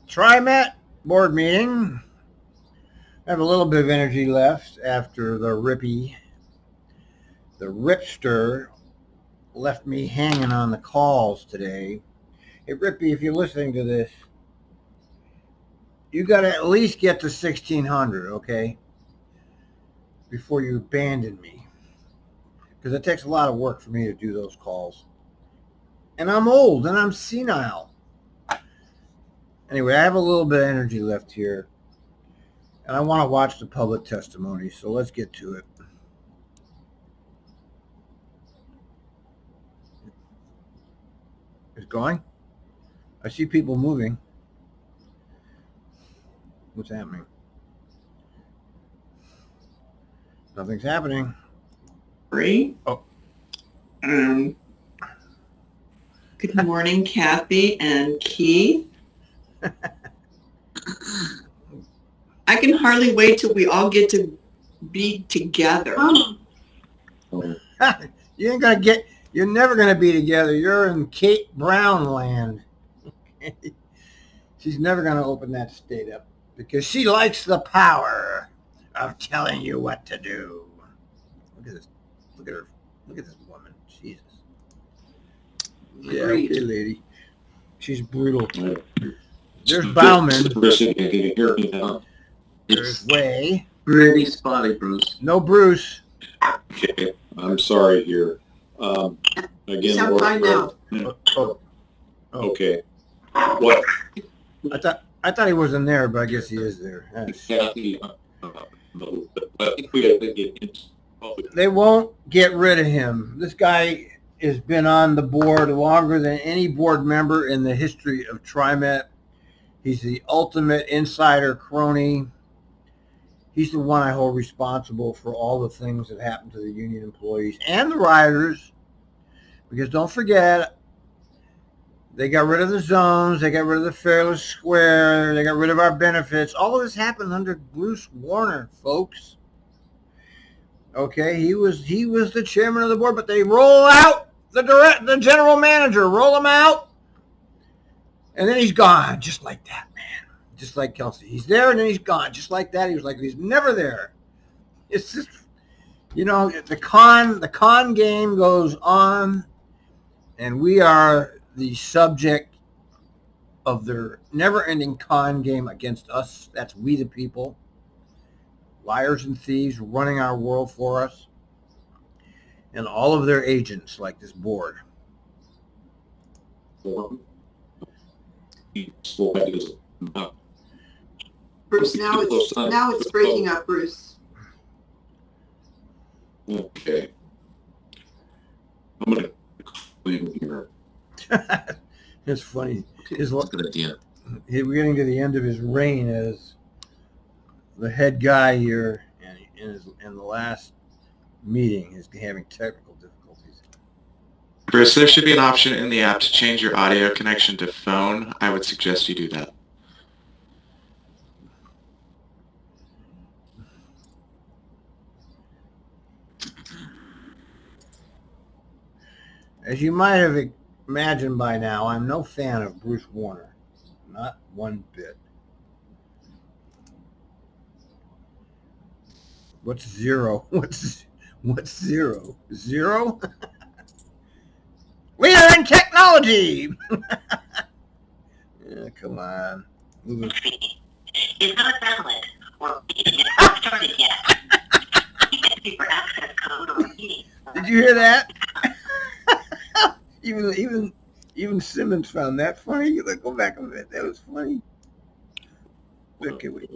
Trimet board meeting. I have a little bit of energy left after the ripster left me hanging on the calls today. Hey, Rippy, if you're listening to this, you got to at least get to 1600, okay? Before you abandon me. Because it takes a lot of work for me to do those calls. And I'm old and I'm senile. Anyway, I have a little bit of energy left here. And I want to watch the public testimony, so let's get to it. It's going? I see people moving. What's happening? Nothing's happening. Great. Oh. Good morning, Kathy and Keith. I can hardly wait till we all get to be together. You're never gonna be together. You're in Kate Brown land. She's never gonna open that state up because she likes the power of telling you what to do. Look at this. Look at her. Look at this woman. Jesus. Yeah, okay, lady. She's brutal. There's Bauman. There's Way. Pretty spotty, Bruce. No Bruce. Okay, I'm sorry here. You sound fine now. Oh. Okay. What? I thought he wasn't there, but I guess he is there. Kathy, I think we got to get into. They won't get rid of him. This guy has been on the board longer than any board member in the history of Trimet. He's the ultimate insider crony. He's the one I hold responsible for all the things that happened to the union employees and the rioters. Because don't forget, they got rid of the zones, they got rid of the Fairless Square, they got rid of our benefits. All of this happened under Bruce Warner, folks. Okay, he was the chairman of the board, but they roll out the general manager, roll him out, and then he's gone, just like that, man. Just like Kelsey. He's there and then he's gone, just like that. He was like he's never there. It's just, the con game goes on, and we are the subject of their never-ending con game against us. That's we the people. Liars and thieves running our world for us, and all of their agents like this board. Bruce, now it's breaking up, Bruce. Okay. I'm going to leave here. It's funny. That's a good idea. We're getting to the end of his reign as the head guy here, and in the last meeting is having technical difficulties. Bruce, there should be an option in the app to change your audio connection to phone. I would suggest you do that. As you might have imagined by now, I'm no fan of Bruce Warner. Not one bit. What's zero? What's zero? Zero? Leader in technology! Yeah, come on. Move it. Is not valid or not started yet. For access code or meeting. Did you hear that? Even Simmons found that funny. Like, go back a bit. That was funny. Okay, wait.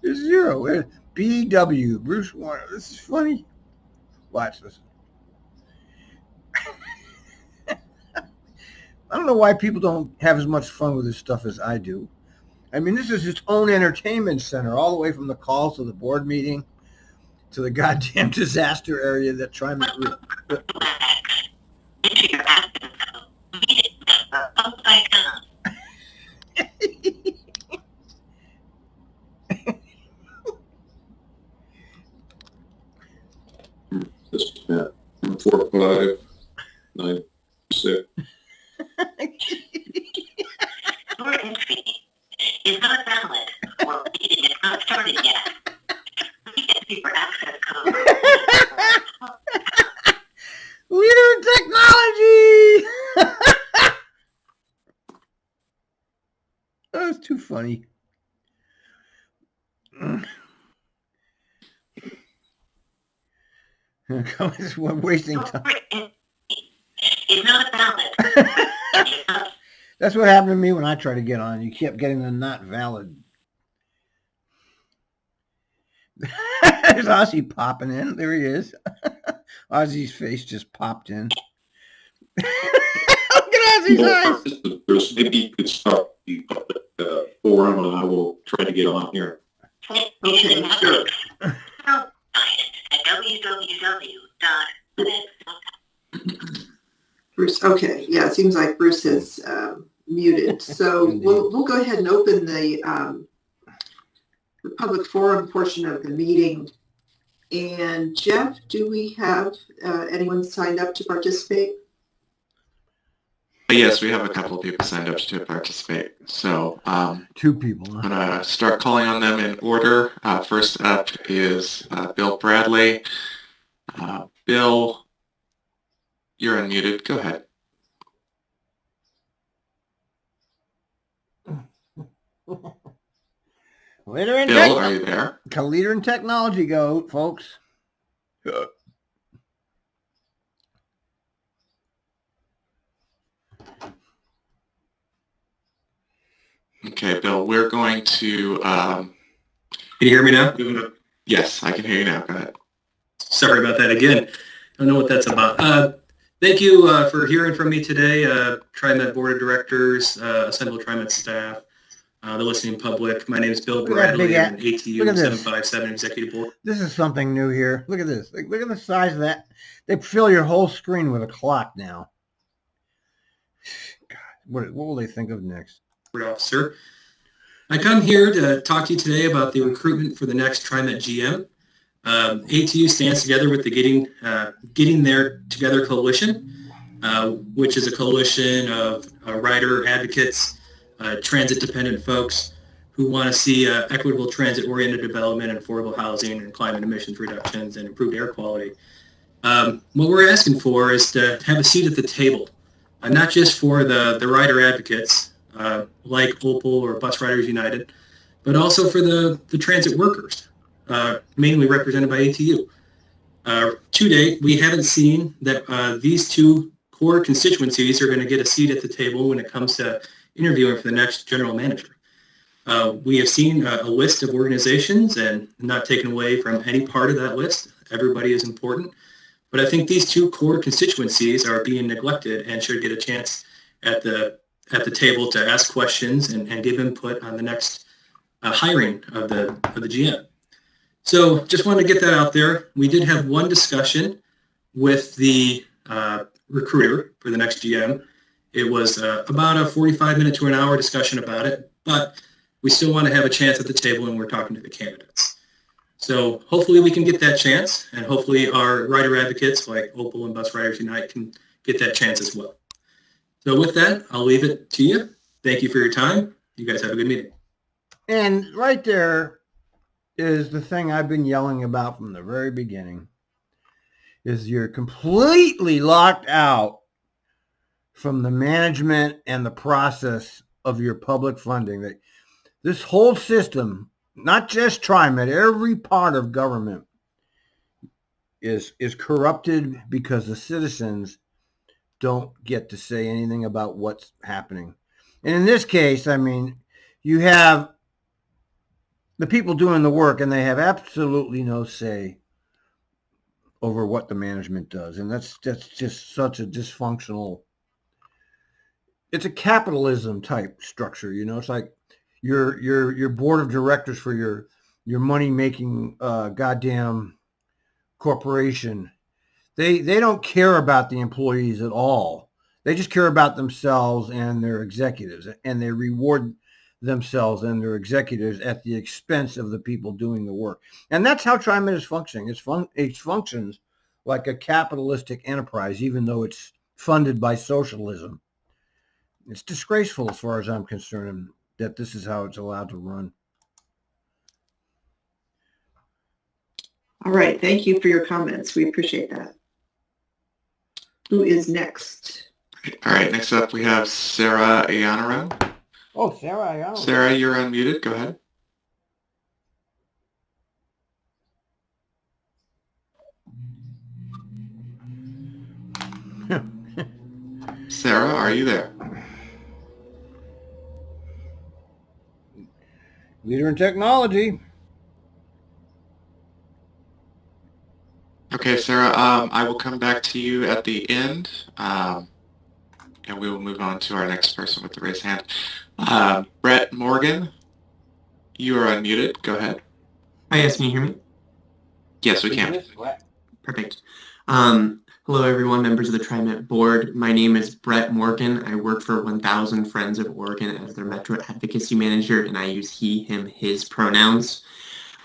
There's zero. BW, Bruce Warner. This is funny. Watch this. I don't know why people don't have as much fun with this stuff as I do. I mean, this is its own entertainment center, all the way from the calls to the board meeting to the goddamn disaster area that Trimet. This 4, 5, 9, 6. That's too funny. We're wasting time. It's not valid. That's what happened to me when I tried to get on. You kept getting the not valid. There's Ozzy popping in. There he is. Ozzy's face just popped in. Look at Ozzy's eyes. Bruce, maybe you could start the public forum, and I will try to get on here. Okay, sure. At www.net.com. Bruce, okay, yeah, it seems like Bruce is muted. So we'll go ahead and open the public forum portion of the meeting. And Jeff, do we have anyone signed up to participate? Yes, we have a couple of people signed up to participate. So 2 people. Huh? I'm going to start calling on them in order. First up is Bill Bradley. Bill, you're unmuted. Go ahead. Bill, are you there? Leader in technology, go, folks. Okay, Bill, we're going to... Can you hear me now? Yes, I can hear you now. Go ahead. Sorry about that again. I don't know what that's about. Thank you for hearing from me today, Trimet Board of Directors, assembled Trimet staff, the listening public. My name is Bill Bradley. I'm an ATU 757 Executive Board. This is something new here. Look at this. Look at the size of that. They fill your whole screen with a clock now. God, what will they think of next? Officer. I come here to talk to you today about the recruitment for the next Trimet GM. ATU stands together with the Getting There Together Coalition, which is a coalition of rider advocates, transit-dependent folks who want to see equitable transit-oriented development and affordable housing and climate emissions reductions and improved air quality. What we're asking for is to have a seat at the table, not just for the rider advocates, like Opal or Bus Riders United, but also for the transit workers, mainly represented by ATU. To date, we haven't seen that these 2 core constituencies are going to get a seat at the table when it comes to interviewing for the next general manager. We have seen a list of organizations, and not taken away from any part of that list. Everybody is important. But I think these 2 core constituencies are being neglected and should get a chance at the table to ask questions and give input on the next hiring of the GM. So just wanted to get that out there. We did have one discussion with the recruiter for the next GM. It was about a 45-minute to an hour discussion about it, but we still want to have a chance at the table when we're talking to the candidates. So hopefully we can get that chance, and hopefully our rider advocates like Opal and Bus Riders Unite can get that chance as well. So with that, I'll leave it to you. Thank you for your time. You guys have a good meeting. And right there is the thing I've been yelling about from the very beginning, is you're completely locked out from the management and the process of your public funding. That this whole system, not just Trimet, every part of government is corrupted because the citizens don't get to say anything about what's happening. And in this case, I mean, you have the people doing the work, and they have absolutely no say over what the management does. And that's just such a dysfunctional, it's a capitalism type structure. You know, it's like your board of directors for your money-making goddamn corporation. They don't care about the employees at all. They just care about themselves and their executives, and they reward themselves and their executives at the expense of the people doing the work. And that's how Trimet is functioning. It functions like a capitalistic enterprise, even though it's funded by socialism. It's disgraceful as far as I'm concerned that this is how it's allowed to run. All right. Thank you for your comments. We appreciate that. Who is next? All right, next up we have Sarah Ayanaran. Oh, Sarah, I don't. Sarah, you're unmuted. Go ahead. Sarah, are you there? Leader in technology. Okay, Sarah, I will come back to you at the end, and we will move on to our next person with the raised hand. Brett Morgan, you are unmuted. Go ahead. Hi, yes, can you hear me? Yes, we can. Perfect. Hello, everyone, members of the Trimet board. My name is Brett Morgan. I work for 1000 Friends of Oregon as their Metro Advocacy Manager, and I use he, him, his pronouns.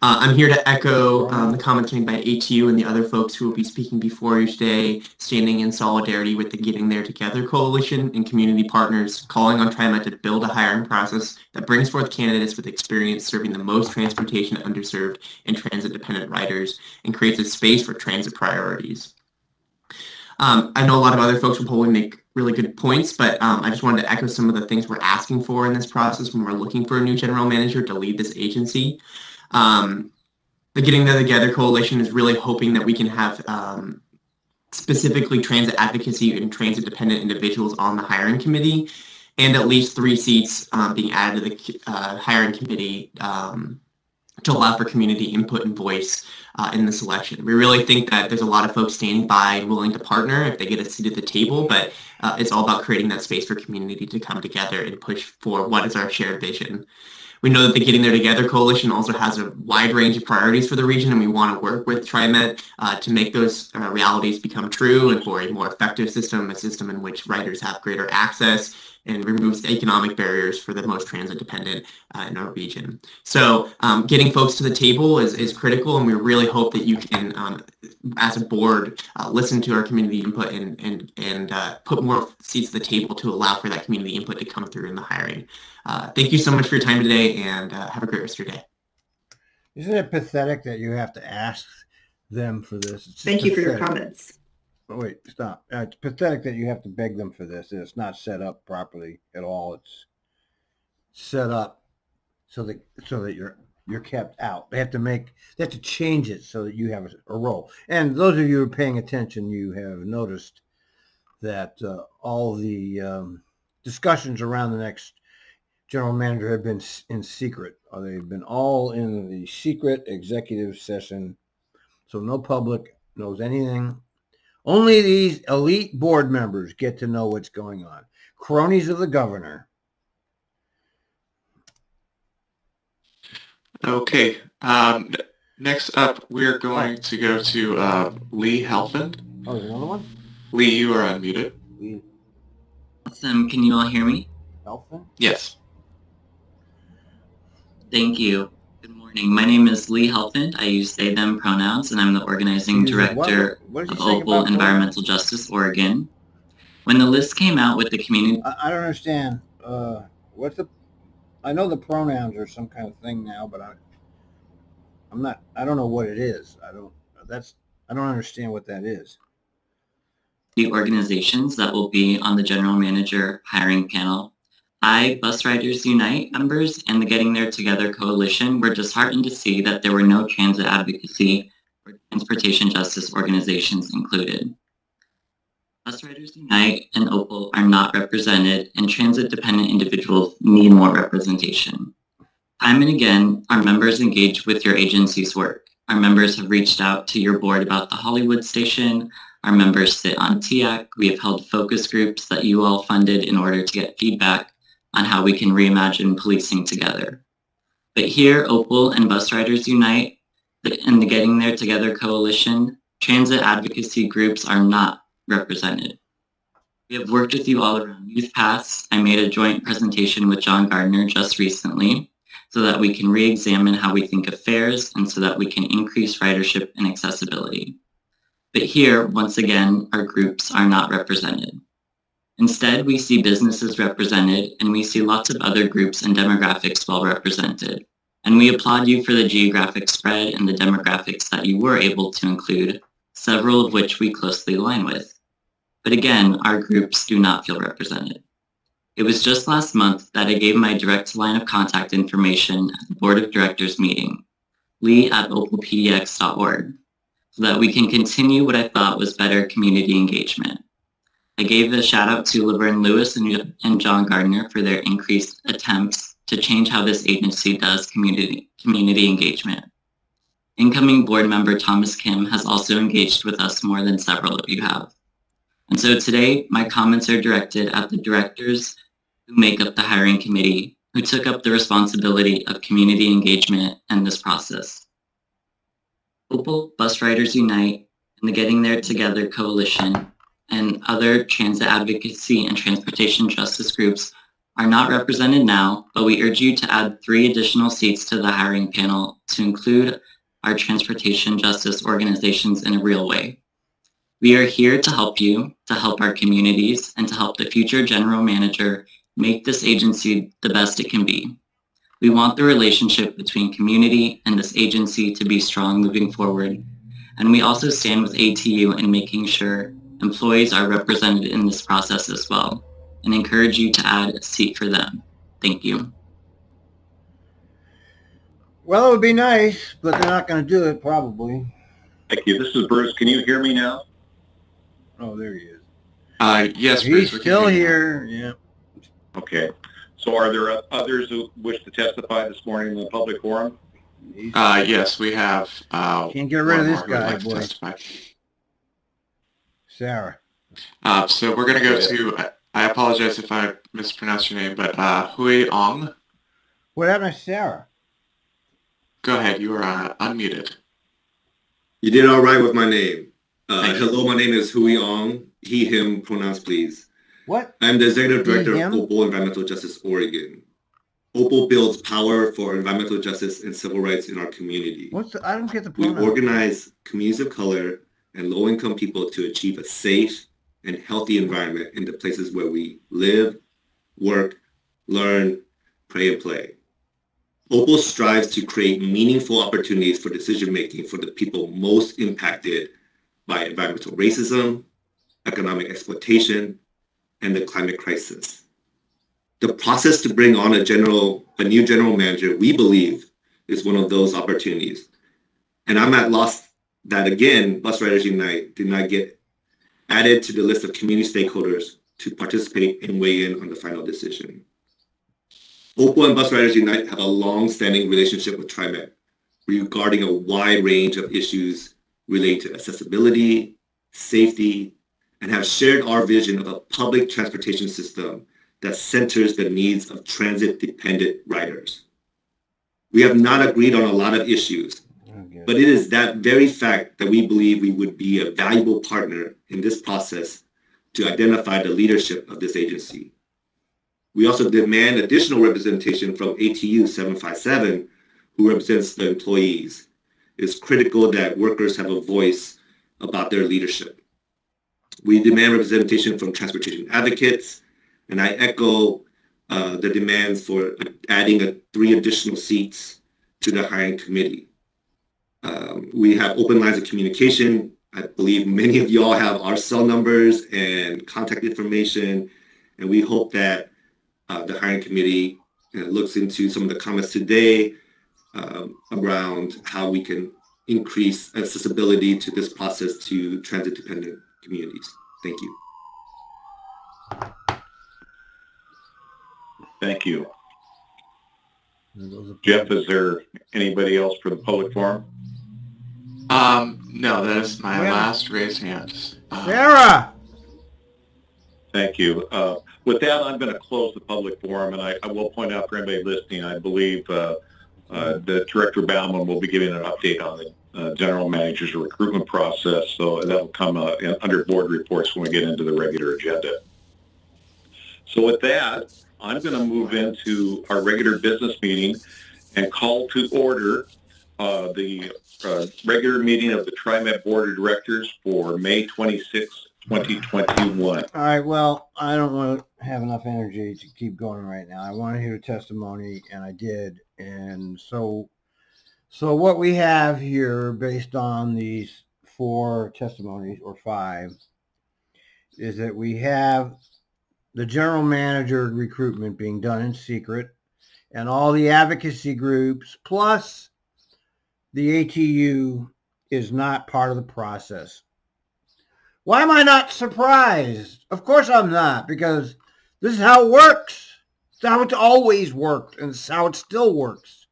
I'm here to echo the comments made by ATU and the other folks who will be speaking before you today, standing in solidarity with the Getting There Together Coalition and community partners, calling on Trimet to build a hiring process that brings forth candidates with experience serving the most transportation underserved and transit-dependent riders and creates a space for transit priorities. I know a lot of other folks will probably make really good points, but I just wanted to echo some of the things we're asking for in this process when we're looking for a new general manager to lead this agency. The Getting There Together Coalition is really hoping that we can have specifically transit advocacy and transit-dependent individuals on the hiring committee, and at least 3 seats being added to the hiring committee to allow for community input and voice in the selection. We really think that there's a lot of folks standing by and willing to partner if they get a seat at the table, but it's all about creating that space for community to come together and push for what is our shared vision. We know that the Getting There Together Coalition also has a wide range of priorities for the region, and we want to work with Trimet to make those realities become true and for a more effective system, a system in which riders have greater access and removes the economic barriers for the most transit dependent in our region. So getting folks to the table is critical, and we really hope that you can, as a board, listen to our community input and put more seats at the table to allow for that community input to come through in the hiring. Thank you so much for your time today, and have a great rest of your day. Isn't it pathetic that you have to ask them for this? Thank you for your comments. Oh, wait, stop. It's pathetic that you have to beg them for this. It's not set up properly at all. It's set up so that you're kept out. They have to change it so that you have a role. And those of you who are paying attention, you have noticed that all the discussions around the next general manager have been in secret. They've been all in the secret executive session, so no public knows anything. Only these elite board members get to know what's going on. Cronies of the governor. Okay. Next up, we're going to go to Lee Helfan. Oh, there's another one? Lee, you are unmuted. Lee Awesome. Can you all hear me? Helfan? Yes. Thank you. Good morning. My name is Lee Helfand. I use they, them pronouns, and I'm the organizing director of Opal Environmental Justice Oregon. When the list came out with the community... I don't understand. I know the pronouns are some kind of thing now, but I don't know what it is. I don't understand what that is. The organizations that will be on the general manager hiring panel. I, Bus Riders Unite members, and the Getting There Together Coalition were disheartened to see that there were no transit advocacy or transportation justice organizations included. Bus Riders Unite and Opal are not represented, and transit-dependent individuals need more representation. Time and again, our members engage with your agency's work. Our members have reached out to your board about the Hollywood station. Our members sit on TIAC. We have held focus groups that you all funded in order to get feedback on how we can reimagine policing together. But here, Opal and Bus Riders Unite and the Getting There Together Coalition, transit advocacy groups are not represented. We have worked with you all around Youth Pass. I made a joint presentation with John Gardner just recently so that we can re-examine how we think of fares and so that we can increase ridership and accessibility. But here, once again, our groups are not represented. Instead, we see businesses represented, and we see lots of other groups and demographics well represented. And we applaud you for the geographic spread and the demographics that you were able to include, several of which we closely align with. But again, our groups do not feel represented. It was just last month that I gave my direct line of contact information at the Board of Directors meeting, lee@opalpdx.org, so that we can continue what I thought was better community engagement. I gave a shout out to Laverne Lewis and John Gardner for their increased attempts to change how this agency does community engagement. Incoming board member Thomas Kim has also engaged with us more than several of you have. And so today, my comments are directed at the directors who make up the hiring committee, who took up the responsibility of community engagement in this process. Opal, Bus Riders Unite, and the Getting There Together Coalition, and other transit advocacy and transportation justice groups are not represented now, but we urge you to add 3 additional seats to the hiring panel to include our transportation justice organizations in a real way. We are here to help you, to help our communities, and to help the future general manager make this agency the best it can be. We want the relationship between community and this agency to be strong moving forward. And we also stand with ATU in making sure employees are represented in this process as well, and encourage you to add a seat for them. Thank you. Well, it would be nice, but they're not going to do it, probably. Thank you. This is Bruce. Can you hear me now? Oh, there he is. Yes, Bruce. He's still here. Yeah. Okay. So are there others who wish to testify this morning in the public forum? Yes, we have. Can't get rid of this one more who would guy, like to boy. testify. Sarah. So we're going to go to, I apologize if I mispronounced your name, but Hue Ohm. What happened to Sarah? Go ahead. You are unmuted. You did all right with my name. Thank you. Hello, my name is Hue Ohm. He, him, pronouns please. What? I'm the executive director him? of Opal Environmental Justice Oregon. Opal builds power for environmental justice and civil rights in our community. I don't get the We pronoun. organize communities of color and low-income people to achieve a safe and healthy environment in the places where we live, work, learn, pray, and play. Opal strives to create meaningful opportunities for decision-making for the people most impacted by environmental racism, economic exploitation, and the climate crisis. The process to bring on a new general manager, we believe, is one of those opportunities. And I'm at loss that, again, Bus Riders Unite did not get added to the list of community stakeholders to participate and weigh in on the final decision. Opal and Bus Riders Unite have a long-standing relationship with Trimet regarding a wide range of issues related to accessibility, safety, and have shared our vision of a public transportation system that centers the needs of transit-dependent riders. We have not agreed on a lot of issues, but it is that very fact that we believe we would be a valuable partner in this process to identify the leadership of this agency. We also demand additional representation from ATU 757, who represents the employees. It is critical that workers have a voice about their leadership. We demand representation from transportation advocates, and I echo the demands for adding 3 additional seats to the hiring committee. We have open lines of communication. I believe many of y'all have our cell numbers and contact information, and we hope that the hiring committee looks into some of the comments today around how we can increase accessibility to this process to transit-dependent communities. Thank you. Thank you. Jeff, is there anybody else for the public forum? No, that is my last raised hand. Sarah! Thank you. With that, I'm going to close the public forum, and I will point out for anybody listening, I believe the Director Bauman will be giving an update on the general manager's recruitment process, so that will come under board reports when we get into the regular agenda. So with that, I'm going to move into our regular business meeting and call to order the regular meeting of the Trimet Board of Directors for May 26, 2021. All right, well, I don't want to have enough energy to keep going right now. I want to hear testimony, and I did. And so what we have here, based on these 4 testimonies, or 5, is that we have the general manager recruitment being done in secret, and all the advocacy groups, plus the ATU is not part of the process. Why am I not surprised? Of course I'm not, because this is how it works. It's how it's always worked, and it's how it still works.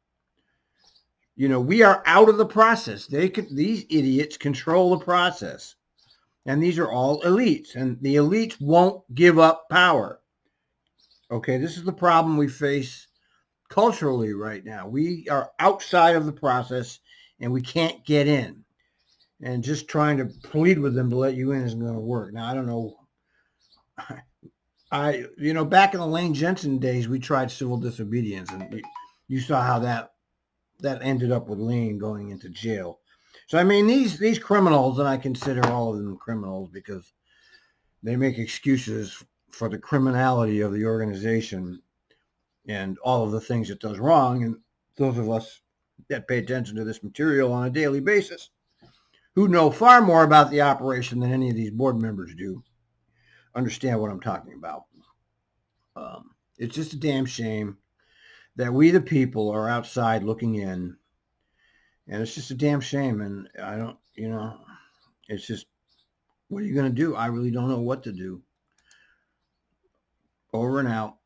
You know, we are out of the process. These idiots control the process. And these are all elites, and the elites won't give up power. Okay, this is the problem we face culturally right now. We are outside of the process, and we can't get in. And just trying to plead with them to let you in isn't going to work. Now, I don't know. Back in the Lane Jensen days, we tried civil disobedience, and you saw how that ended up with Lane going into jail. So, I mean, these criminals, and I consider all of them criminals because they make excuses for the criminality of the organization and all of the things it does wrong. And those of us that pay attention to this material on a daily basis, who know far more about the operation than any of these board members do, understand what I'm talking about. It's just a damn shame that we, the people, are outside looking in. And it's just a damn shame. And I don't, it's just, what are you going to do? I really don't know what to do. Over and out.